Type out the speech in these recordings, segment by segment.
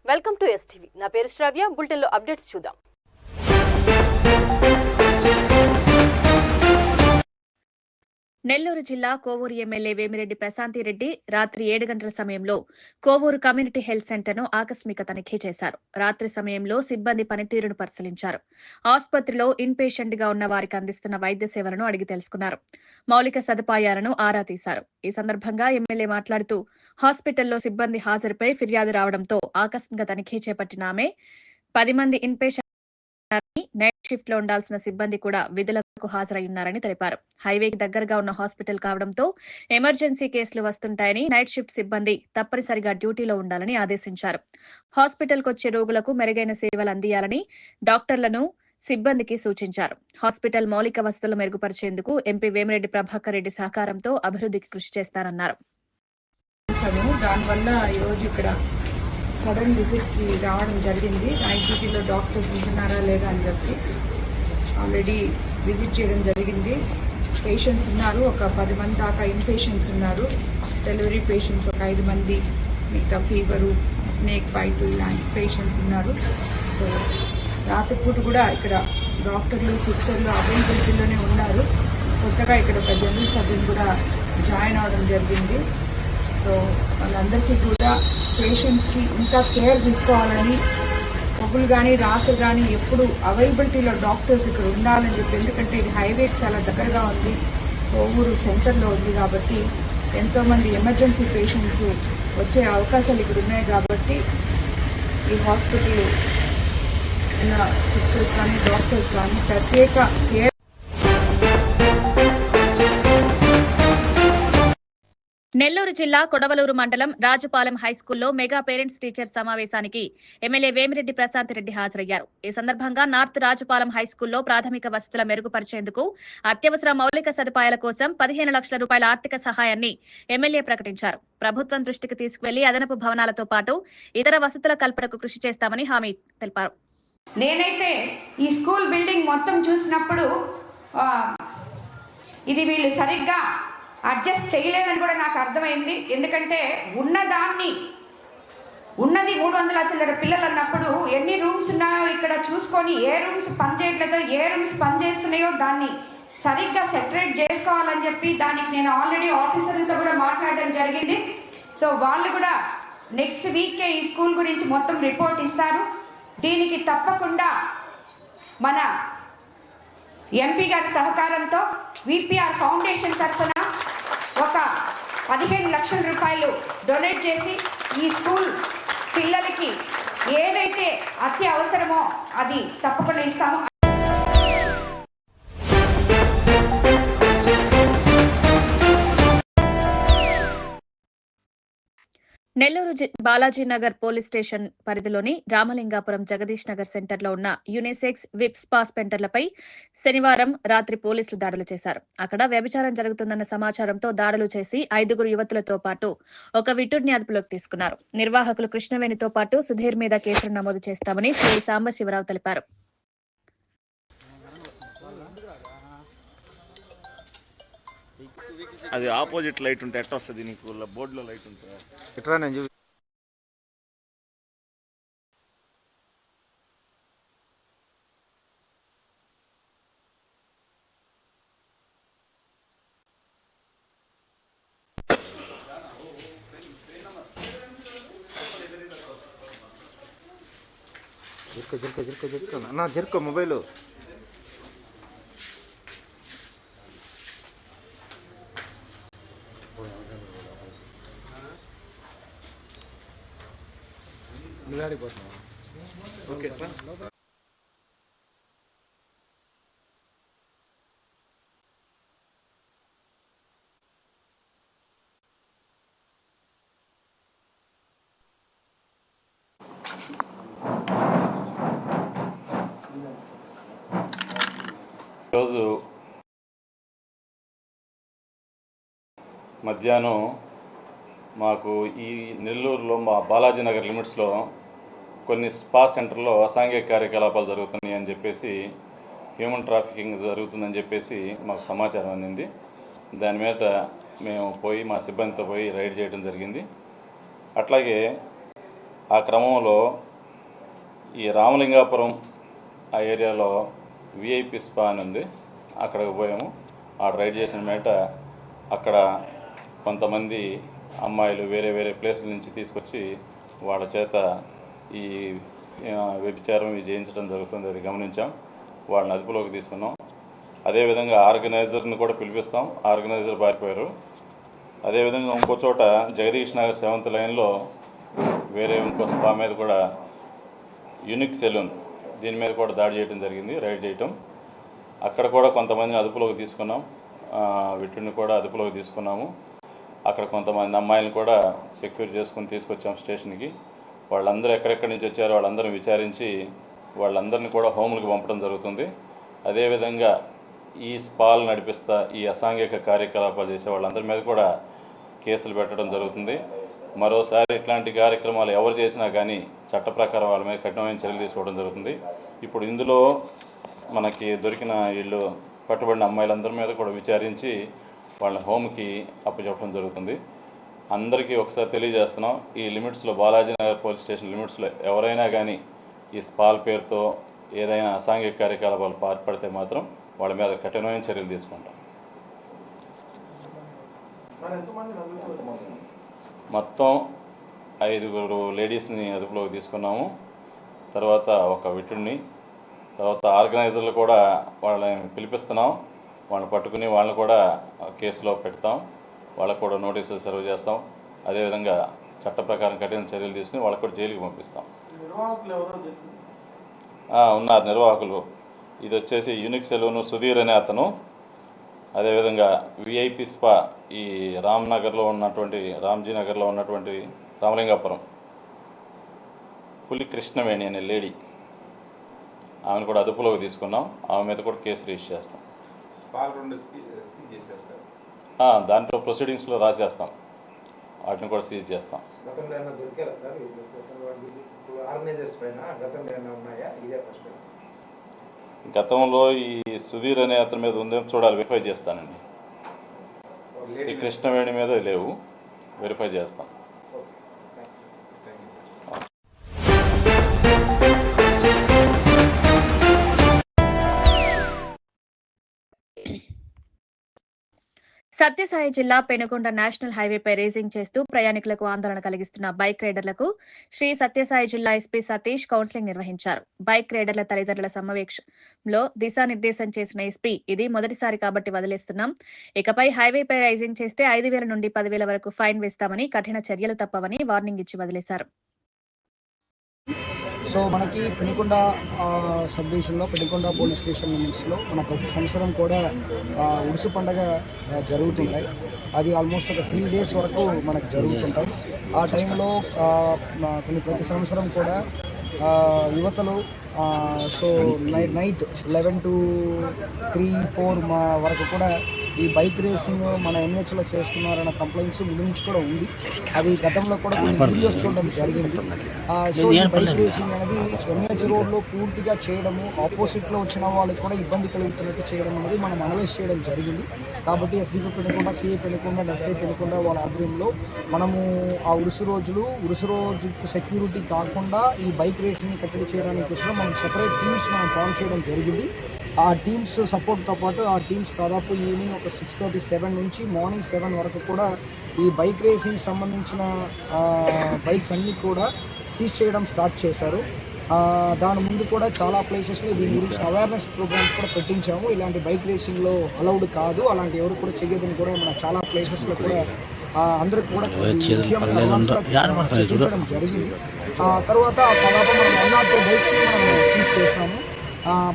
Welcome to STV. నా పేరు శ్రావ్య. బులెటిన్లో అప్డేట్స్ చూద్దాం. నెల్లూరు జిల్లా కోవూరు ఎమ్మెల్యే వేమిరెడ్డి ప్రశాంతిరెడ్డి రాత్రి 7 గంటల సమయంలో కోవూరు కమ్యూనిటీ హెల్త్ సెంటర్ను ఆకస్మిక తనిఖీ చేశారు. రాత్రి సమయంలో సిబ్బంది పనితీరును పరిశీలించారు. ఆసుపత్రిలో ఇన్ పేషెంట్ గా ఉన్న వారికి అందిస్తున్న వైద్య సేవలను అడిగి తెలుసుకున్నారు. మౌలిక సదుపాయాలను ఆరా తీశారు. ఈ సందర్భంగా ఎమ్మెల్యే మాట్లాడుతూ హాస్పిటల్లో సిబ్బంది హాజరుపై ఫిర్యాదు రావడంతో ఆకస్మిక తనిఖీ చేపట్టిన ఆమె 10 మంది ఇన్ పేషెంట్ నైట్ షిఫ్ట్ లో ఉండాల్సిన సిబ్బంది కూడా విధులకు హాజరయ్యున్నారని తెలిపారు. హైవేకి దగ్గరగా ఉన్న హాస్పిటల్ కావడంతో ఎమర్జెన్సీ కేసులు వస్తుంటాయని నైట్ షిఫ్ట్ సిబ్బంది తప్పనిసరిగా డ్యూటీలో ఉండాలని ఆదేశించారు. హాస్పిటల్కు వచ్చే రోగులకు మెరుగైన సేవలు అందియాలని డాక్టర్లను సిబ్బందికి సూచించారు. హాస్పిటల్ మౌలిక వసతులు మెరుగుపరిచేందుకు ఎంపీ వేమిరెడ్డి ప్రభాకర్ రెడ్డి సహకారంతో అభివృద్ధికి కృషి చేస్తారన్నారు. దానివల్ల ఈరోజు ఇక్కడ సడన్ విజిట్కి రావడం జరిగింది. నైట్ డ్యూటీలో డాక్టర్స్ ఉంటున్నారా లేదా అని చెప్పి ఆల్రెడీ విజిట్ చేయడం జరిగింది. పేషెంట్స్ ఉన్నారు, ఒక 10 మంది దాకా ఇన్ పేషెంట్స్ ఉన్నారు. డెలివరీ పేషెంట్స్ ఒక 5 మంది, మిగతా ఫీవరు, స్నేక్ బైట్ ఇలాంటి పేషెంట్స్ ఉన్నారు. సో రాత్రిపూట కూడా ఇక్కడ డాక్టర్లు, సిస్టర్లు అవైలబిలిటీలోనే ఉన్నారు. కొత్తగా ఇక్కడ ఒక జనరల్ సర్జన్ కూడా జాయిన్ అవడం జరిగింది. సో వాళ్ళందరికీ కూడా పేషెంట్స్కి ఇంకా కేర్ తీసుకోవాలని, పగులు కానీ రాత్రి కానీ ఎప్పుడు అవైలబిలిటీలో డాక్టర్స్ ఇక్కడ ఉండాలని చెప్పి, ఎందుకంటే ఇది హైవేకి చాలా దగ్గరగా ఉంది, కోవూరు సెంటర్లో ఉంది కాబట్టి ఎంతోమంది ఎమర్జెన్సీ పేషెంట్స్ వచ్చే అవకాశాలు ఇక్కడ ఉన్నాయి. కాబట్టి ఈ హాస్పిటల్ ఉన్న సిస్టర్స్ కానీ డాక్టర్స్ కానీ ప్రత్యేక కేర్. నెల్లూరు జిల్లా కొడవలూరు మండలం రాజుపాలెం హైస్కూల్లో మెగా పేరెంట్స్ టీచర్ సమావేశానికి ఎమ్మెల్యే వేమిరెడ్డి ప్రశాంతిరెడ్డి హాజరయ్యారు. ఈ సందర్భంగా నార్త్ రాజుపాలెం హైస్కూల్లో ప్రాథమిక వసతుల మెరుగుపరిచేందుకు అత్యవసర మౌలిక సదుపాయాల కోసం 15 లక్షల రూపాయల ఆర్థిక సహాయాన్ని ఎమ్మెల్యే ప్రకటించారు. ప్రభుత్వం దృష్టికి తీసుకువెళ్లి అదనపు భవనాలతో పాటు ఇతర వసతుల కల్పనకు కృషి చేస్తామని హామీ తెలిపారు. నేనైతే ఈ స్కూల్ బిల్డింగ్ మొత్తం చూసినప్పుడు ఇది వీళ్ళు సరిగ్గా అడ్జస్ట్ చేయలేదని కూడా నాకు అర్థమైంది. ఎందుకంటే ఉన్నది 300 లక్షల పిల్లలు అన్నప్పుడు ఎన్ని రూమ్స్ ఉన్నాయో ఇక్కడ చూసుకొని ఏ రూమ్స్ పనిచేయట్లేదో, ఏ రూమ్స్ పనిచేస్తున్నాయో దాన్ని సరిగ్గా సెపరేట్ చేసుకోవాలని చెప్పి దానికి నేను ఆల్రెడీ ఆఫీసర్లతో కూడా మాట్లాడడం జరిగింది. సో వాళ్ళు కూడా నెక్స్ట్ వీకే ఈ స్కూల్ గురించి మొత్తం రిపోర్ట్ ఇస్తారు. దీనికి తప్పకుండా మన ఎంపీ గారి సహకారంతో విపిఆర్ ఫౌండేషన్ తరఫున ఒక 15 లక్షల రూపాయలు డొనేట్ చేసి ఈ స్కూల్ పిల్లలకి ఏదైతే అతి అవసరమో అది తప్పకుండా ఇస్తాము. నెల్లూరు బాలాజీనగర్ పోలీస్ స్టేషన్ పరిధిలోని రామలింగాపురం జగదీష్ నగర్ సెంటర్లో ఉన్న యునిసెక్స్ విప్ స్పా సెంటర్లపై శనివారం రాత్రి పోలీసులు దాడులు చేశారు. అక్కడ వ్యభిచారం జరుగుతుందన్న సమాచారంతో దాడులు చేసి 5 యువతులతో పాటు ఒక విటుడిని అదుపులోకి తీసుకున్నారు. నిర్వాహకులు కృష్ణవేణితో పాటు సుధీర్ మీద కేసులు నమోదు చేస్తామని సిఐ సాంబశివరావు తెలిపారు. అది ఆపోజిట్ లైట్ ఉంటే ఎట్లా వస్తుంది? నీకు బోర్డులో లైట్ ఉంటుంది ఎట్లా? నేను జరుకో మొబైల్ ఓకే. ఈరోజు మధ్యాహ్నం మాకు ఈ నెల్లూరులో మా బాలాజీనగర్ లిమిట్స్లో కొన్ని స్పా సెంటర్లో అసాంఘిక కార్యకలాపాలు జరుగుతున్నాయి అని చెప్పేసి, హ్యూమన్ ట్రాఫికింగ్ జరుగుతుందని చెప్పేసి మాకు సమాచారం అందింది. దాని మీద మేము పోయి మా సిబ్బందితో పోయి రైడ్ చేయడం జరిగింది. అట్లాగే ఆ క్రమంలో ఈ రామలింగాపురం ఆ ఏరియాలో విఐపి స్పా అని ఉంది, అక్కడికి పోయాము. ఆ రైడ్ చేసిన మేట అక్కడ కొంతమంది అమ్మాయిలు వేరే వేరే ప్లేసుల నుంచి తీసుకొచ్చి వాళ్ళ చేత ఈ వ్యభిచారం చేయించడం జరుగుతుంది. అది గమనించాం, వాళ్ళని అదుపులోకి తీసుకున్నాం. అదేవిధంగా ఆర్గనైజర్ని కూడా పిలిపిస్తాం, ఆర్గనైజర్ పారిపోయారు. అదేవిధంగా ఇంకో చోట జగదీష్ నగర్ 7th లైన్లో వేరే ఇంకో స్పా మీద కూడా యూనిక్ సెలూన్, దీని మీద కూడా దాడి చేయడం జరిగింది, రైడ్ చేయటం. అక్కడ కూడా కొంతమందిని అదుపులోకి తీసుకున్నాం, వీటిని కూడా అదుపులోకి తీసుకున్నాము. అక్కడ కొంతమంది అమ్మాయిలను కూడా సెక్యూర్ చేసుకుని తీసుకొచ్చాం స్టేషన్కి. వాళ్ళందరూ ఎక్కడెక్కడి నుంచి వచ్చారో వాళ్ళందరూ విచారించి వాళ్ళందరినీ కూడా హోములకు పంపడం జరుగుతుంది. అదేవిధంగా ఈ స్పాల్ నడిపిస్తా ఈ అసాంఘిక కార్యకలాపాలు చేసే వాళ్ళందరి మీద కూడా కేసులు పెట్టడం జరుగుతుంది. మరోసారి ఇట్లాంటి కార్యక్రమాలు ఎవరు చేసినా కానీ చట్ట ప్రకారం వాళ్ళ మీద కఠినమైన చర్యలు తీసుకోవడం జరుగుతుంది. ఇప్పుడు ఇందులో మనకి దొరికిన వీళ్ళు పట్టుబడిన అమ్మాయిలందరి మీద కూడా విచారించి వాళ్ళ హోమ్కి అప్పచెప్పడం జరుగుతుంది. అందరికీ ఒకసారి తెలియజేస్తున్నాం, ఈ లిమిట్స్లో బాలాజీనగర్ పోలీస్ స్టేషన్ లిమిట్స్లో ఎవరైనా కానీ ఈ స్పాల్ పేరుతో ఏదైనా అసాంఘిక కార్యకలాపాలు పాల్పడితే మాత్రం వాళ్ళ మీద కఠినమైన చర్యలు తీసుకుంటాం. మొత్తం 5 లేడీస్ని అదుపులోకి తీసుకున్నాము. తర్వాత ఒక విటుడిని, తర్వాత ఆర్గనైజర్లు కూడా వాళ్ళని పిలిపిస్తున్నాం. వాళ్ళని పట్టుకుని వాళ్ళని కూడా కేసులో పెడతాం, వాళ్ళకు కూడా నోటీసులు సర్వ్ చేస్తాం. అదేవిధంగా చట్ట ప్రకారం కఠిన చర్యలు తీసుకుని వాళ్ళకు కూడా జైలుకి పంపిస్తాం. ఉన్నారు నిర్వాహకులు. ఇది వచ్చేసి యూనిక్ సెలూను సుధీర్ అనే అతను, అదేవిధంగా విఐపి స్పా ఈ రామ్జీనగర్లో ఉన్నటువంటి రామలింగాపురం పులి కృష్ణవేణి అనే లేడీ, ఆమెను కూడా అదుపులోకి తీసుకున్నాం. ఆమె మీద కూడా కేసు రిజిస్టర్ చేస్తాం. దాంట్లో ప్రొసీడింగ్స్లో రాసేస్తాం, వాటిని కూడా సీజ్ చేస్తాం. గతంలో ఈ సుధీర్ అనే అతని మీద ఉందేమో చూడాలి, వెరిఫై చేస్తానండి. ఈ కృష్ణవేణి మీద లేవు, వెరిఫై చేస్తాం. సత్యసాయి జిల్లా పెనుగొండ నేషనల్ హైవేపై రేసింగ్ చేస్తూ ప్రయాణికులకు ఆందోళన కలిగిస్తున్న బైక్ రైడర్లకు శ్రీ సత్యసాయి జిల్లా ఎస్పీ సతీష్ కౌన్సిలింగ్ నిర్వహించారు. బైక్ రైడర్ల తల్లిదండ్రుల సమావేశంలో దిశానిర్దేశం చేసిన ఎస్పీ, ఇది మొదటిసారి కాబట్టి వదిలేస్తున్నాం, ఇకపై హైవేపై రైసింగ్ చేస్తే 5,000 నుండి 10,000 వరకు ఫైన్ వేస్తామని, కఠిన చర్యలు తప్పవని వార్నింగ్ ఇచ్చి వదిలేశారు. సో మనకి పెనుకొండ సబ్ డివిజన్లో పెనుకొండ పోలీస్ స్టేషన్ లిమిట్స్లో మన ప్రతి సంవత్సరం కూడా ఉరుసు పండుగ జరుగుతుంటాయి. అది ఆల్మోస్ట్ ఒక 3 days వరకు మనకు జరుగుతుంటాయి. ఆ టైంలో ప్రతి సంవత్సరం కూడా యువతలు సో నైట్ 11 to 3-4 వరకు కూడా ఈ బైక్ రేసింగ్ మన ఎన్హెచ్లో చేస్తున్నారన్న కంప్లైంట్స్ ముందు నుంచి కూడా ఉంది. అది గతంలో కూడా కొన్ని వీడియోస్ చూడడం జరిగింది. సో ఈ బైక్ రేసింగ్ అనేది ఎన్హెచ్ రోడ్లో పూర్తిగా చేయడము, ఆపోజిట్లో వచ్చిన వాళ్ళకి కూడా ఇబ్బంది కలుగుతున్నట్టు చేయడం అనేది మనం అనలైజ్ చేయడం జరిగింది. కాబట్టి SDP Penukonda, CI Penukonda, SI Penukonda వాళ్ళ ఆధ్వర్యంలో మనము ఆ ఉరుసు రోజుకు సెక్యూరిటీ కాకుండా ఈ బైక్ రేసింగ్ కట్టడి చేయడానికి కోసం మనం సెపరేట్ టీమ్స్ మనం ఫామ్ చేయడం జరిగింది. ఆ టీమ్స్ సపోర్ట్తో పాటు ఆ టీమ్స్ దాదాపు ఈవినింగ్ ఒక 6:37 నుంచి మార్నింగ్ 7 వరకు కూడా ఈ బైక్ రేసింగ్ సంబంధించిన బైక్స్ అన్నీ కూడా సీజ్ చేయడం స్టార్ట్ చేశారు. దాని ముందు కూడా చాలా ప్లేసెస్లో దీని గురించి అవేర్నెస్ ప్రోగ్రామ్స్ కూడా పెట్టించాము. ఇలాంటి బైక్ రేసింగ్లో అలౌడ్ కాదు, అలాంటి ఎవరు కూడా చేయదని కూడా మన చాలా ప్లేసెస్లో కూడా అందరికి కూడా చూపించడం జరిగింది. తర్వాత దాదాపు మనం 102 బైక్స్ని మనం సీజ్ చేసాము.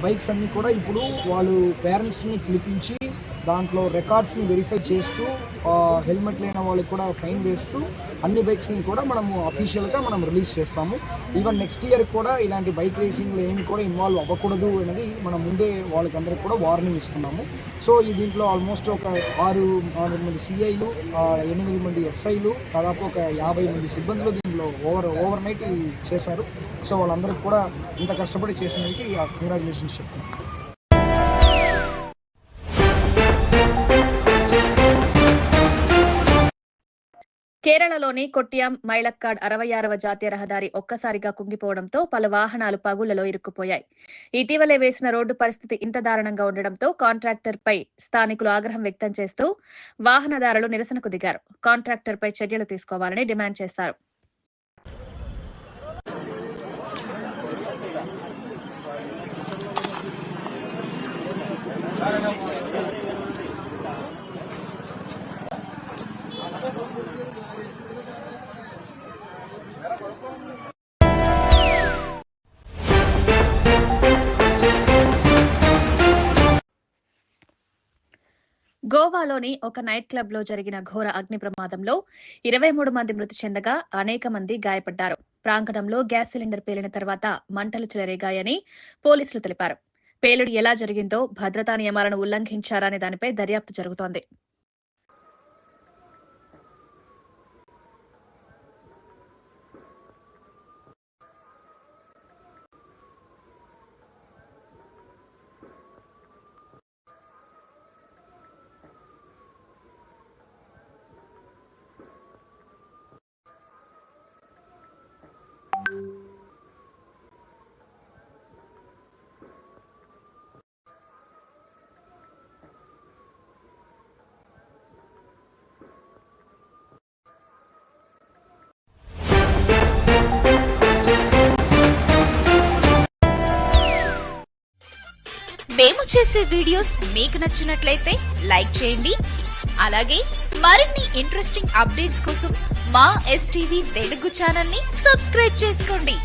బైక్స్ అన్నీ కూడా ఇప్పుడు వాళ్ళు పేరెంట్స్ని పిలిపించి దాంట్లో రికార్డ్స్ని వెరిఫై చేస్తూ హెల్మెట్ లేని వాళ్ళకి కూడా ఫైన్ వేస్తూ అన్ని బైక్స్ని కూడా మనము అఫీషియల్గా మనం రిలీజ్ చేస్తాము. ఈవెన్ నెక్స్ట్ ఇయర్ కూడా ఇలాంటి బైక్ రేసింగ్లో ఏమి కూడా ఇన్వాల్వ్ అవ్వకూడదు అనేది మనం ముందే వాళ్ళకందరికీ కూడా వార్నింగ్ ఇస్తున్నాము. సో ఈ దీంట్లో ఆల్మోస్ట్ ఒక 6 మంది సిఐలు, 8 మంది ఎస్ఐలు, దాదాపు ఒక 50 మంది సిబ్బందులు దీంట్లో ఓవర్ నైట్ చేశారు. సో వాళ్ళందరికీ కూడా ఇంత కష్టపడి చేసినందుకు కంగ్రాచులేషన్స్ చెప్తున్నాను. కేరళలోని కొట్టియం మైలక్కాడ్ 66వ జాతీయ రహదారి ఒక్కసారిగా కుంగిపోవడంతో పలు వాహనాలు పగుళ్లలో ఇరుక్కుపోయాయి. ఇటీవలే వేసిన రోడ్డు పరిస్థితి ఇంత దారుణంగా ఉండడంతో కాంట్రాక్టర్పై స్థానికులు ఆగ్రహం వ్యక్తం చేస్తూ వాహనదారులు నిరసనకు దిగారు. కాంట్రాక్టర్పై చర్యలు తీసుకోవాలని డిమాండ్ చేశారు. గోవాలోని ఒక నైట్ క్లబ్ లో జరిగిన ఘోర అగ్ని ప్రమాదంలో 23 మంది మృతి చెందగా అనేక మంది గాయపడ్డారు. ప్రాంగణంలో గ్యాస్ సిలిండర్ పేలిన తర్వాత మంటలు చెలరేగాయని పోలీసులు తెలిపారు. పేలుడు ఎలా జరిగిందో, భద్రతా నియమాలను ఉల్లంఘించారనే దానిపై దర్యాప్తు జరుగుతోంది. మేము చేసే వీడియోస్ మీకు నచ్చినట్లయితే లైక్ చేయండి. అలాగే మరిన్ని ఇంట్రెస్టింగ్ అప్డేట్స్ కోసం మా STV తెలుగు ఛానల్ ని సబ్స్క్రైబ్ చేసుకోండి.